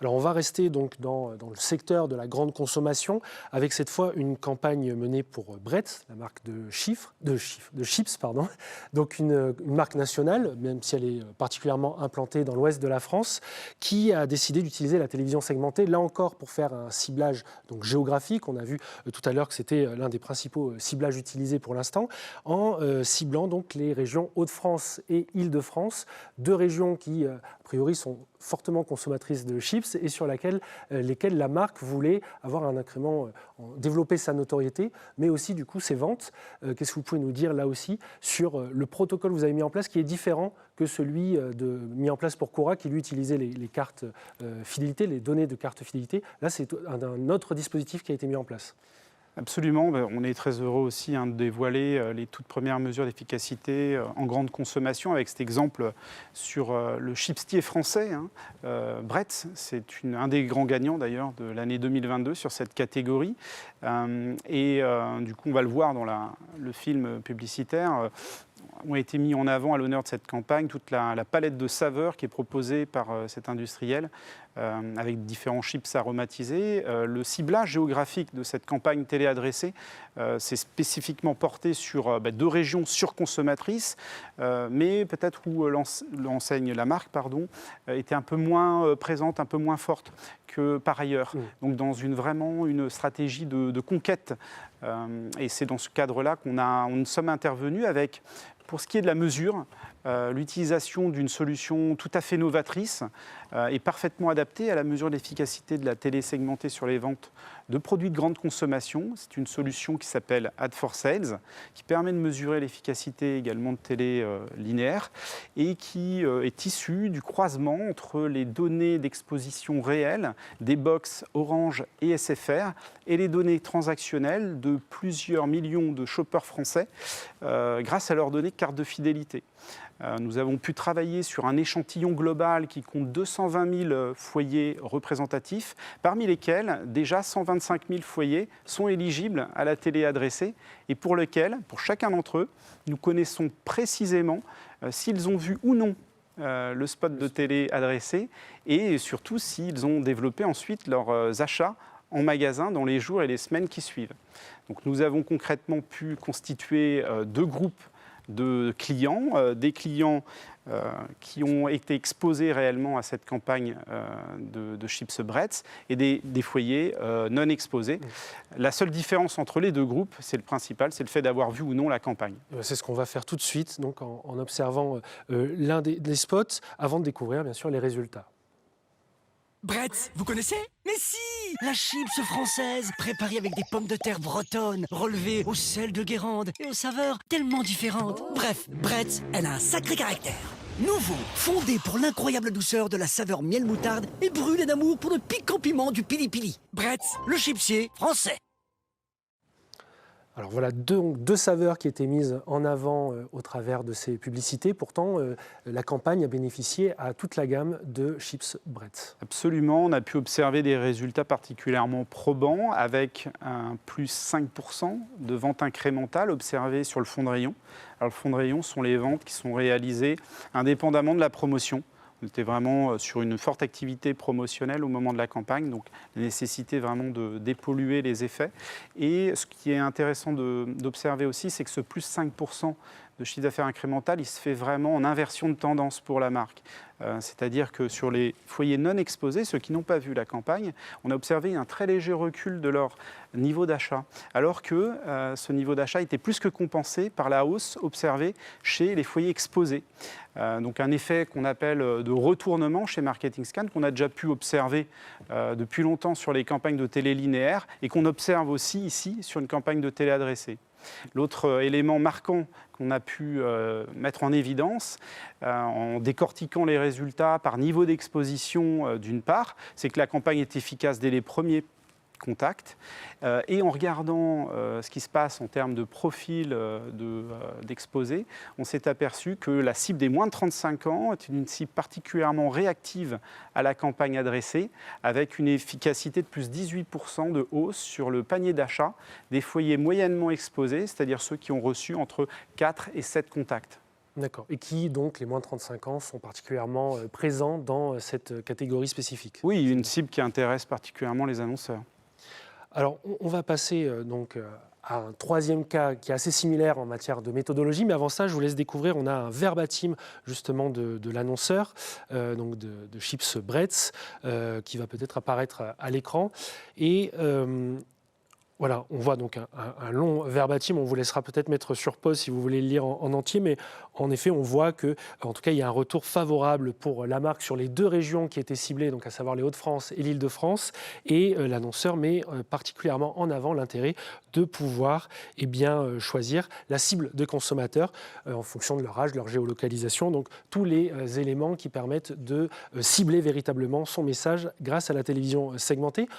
Alors on va rester donc dans le secteur de la grande consommation avec cette fois une campagne menée pour Bretz, la marque de chips, pardon. Donc une marque nationale, même si elle est particulièrement implantée dans l'ouest de la France, qui a décidé d'utiliser la télévision segmentée, là encore pour faire un ciblage donc, géographique. On a vu tout à l'heure que c'était l'un des principaux ciblages utilisés pour l'instant, en ciblant donc les régions Hauts-de-France et Île-de-France, deux régions qui, a priori, sont fortement consommatrices de chips et sur lesquelles la marque voulait avoir un incrément, développer sa notoriété, mais aussi du coup ses ventes. Qu'est-ce que vous pouvez nous dire là aussi sur le protocole que vous avez mis en place qui est différent que celui mis en place pour Cora qui lui utilisait les cartes fidélité, les données de carte fidélité. Là, c'est un autre dispositif qui a été mis en place. Absolument, on est très heureux aussi de dévoiler les toutes premières mesures d'efficacité en grande consommation avec cet exemple sur le chipstier français. Bretz, c'est un des grands gagnants d'ailleurs de l'année 2022 sur cette catégorie. Du coup, on va le voir dans le film publicitaire. Ont été mis en avant à l'honneur de cette campagne toute la palette de saveurs qui est proposée par cet industriel avec différents chips aromatisés. Le ciblage géographique de cette campagne téléadressée s'est spécifiquement porté sur deux régions surconsommatrices, mais peut-être où l'enseigne, la marque, était un peu moins présente, un peu moins forte que par ailleurs. Donc dans vraiment une stratégie de conquête. Et c'est dans ce cadre-là qu'on sommes intervenus avec, pour ce qui est de la mesure, l'utilisation d'une solution tout à fait novatrice et parfaitement adaptée à la mesure de l'efficacité de la télé segmentée sur les ventes de produits de grande consommation. C'est une solution qui s'appelle Ad for Sales, qui permet de mesurer l'efficacité également de télé linéaire et qui est issue du croisement entre les données d'exposition réelles des box Orange et SFR et les données transactionnelles de plusieurs millions de shoppers français grâce à leurs données de carte de fidélité. Nous avons pu travailler sur un échantillon global qui compte 220 000 foyers représentatifs, parmi lesquels déjà 125 000 foyers sont éligibles à la télé adressée et pour lesquels, pour chacun d'entre eux, nous connaissons précisément s'ils ont vu ou non le spot de télé adressé et surtout s'ils ont développé ensuite leurs achats en magasin dans les jours et les semaines qui suivent. Donc nous avons concrètement pu constituer deux groupes de clients, des clients qui ont été exposés réellement à cette campagne de chips Bretz et des foyers non exposés. La seule différence entre les deux groupes, c'est le principal, c'est le fait d'avoir vu ou non la campagne. C'est ce qu'on va faire tout de suite, donc en observant l'un des spots, avant de découvrir bien sûr les résultats. Bretz, vous connaissez? Mais si! La chips française, préparée avec des pommes de terre bretonnes, relevées au sel de Guérande et aux saveurs tellement différentes. Bref, Bretz, elle a un sacré caractère. Nouveau, fondé pour l'incroyable douceur de la saveur miel moutarde et brûlé d'amour pour le piquant piment du pili-pili. Bretz, le chipsier français. Alors voilà deux saveurs qui étaient mises en avant au travers de ces publicités. Pourtant, la campagne a bénéficié à toute la gamme de chips Bretz. Absolument, on a pu observer des résultats particulièrement probants avec un plus 5% de ventes incrémentales observées sur le fond de rayon. Alors le fond de rayon sont les ventes qui sont réalisées indépendamment de la promotion. On était vraiment sur une forte activité promotionnelle au moment de la campagne, donc la nécessité vraiment de dépolluer les effets. Et ce qui est intéressant d'observer aussi, c'est que ce plus 5% de chiffre d'affaires incrémental, il se fait vraiment en inversion de tendance pour la marque. C'est-à-dire que sur les foyers non exposés, ceux qui n'ont pas vu la campagne, on a observé un très léger recul de leur niveau d'achat, alors que ce niveau d'achat était plus que compensé par la hausse observée chez les foyers exposés. Donc un effet qu'on appelle de retournement chez Marketing Scan, qu'on a déjà pu observer depuis longtemps sur les campagnes de télé linéaire et qu'on observe aussi ici sur une campagne de télé adressée. L'autre élément marquant qu'on a pu mettre en évidence en décortiquant les résultats par niveau d'exposition d'une part, c'est que la campagne est efficace dès les premiers contacts et en regardant ce qui se passe en termes de profil d'exposés, on s'est aperçu que la cible des moins de 35 ans est une cible particulièrement réactive à la campagne adressée avec une efficacité de plus 18% de hausse sur le panier d'achat des foyers moyennement exposés, c'est-à-dire ceux qui ont reçu entre 4 et 7 contacts. D'accord. Et qui, donc, les moins de 35 ans, sont particulièrement présents dans cette catégorie spécifique. Oui, une cible qui intéresse particulièrement les annonceurs. Alors, on va passer à un troisième cas qui est assez similaire en matière de méthodologie, mais avant ça, je vous laisse découvrir, on a un verbatim justement de l'annonceur, donc de Chips Bretz, qui va peut-être apparaître à l'écran. Et voilà, on voit donc un long verbatim, on vous laissera peut-être mettre sur pause si vous voulez le lire en entier, mais en effet, on voit que, en tout cas, il y a un retour favorable pour la marque sur les deux régions qui étaient ciblées, donc à savoir les Hauts-de-France et l'Île-de-France, et l'annonceur met particulièrement en avant l'intérêt de pouvoir choisir la cible de consommateurs en fonction de leur âge, de leur géolocalisation, donc tous les éléments qui permettent de cibler véritablement son message grâce à la télévision segmentée.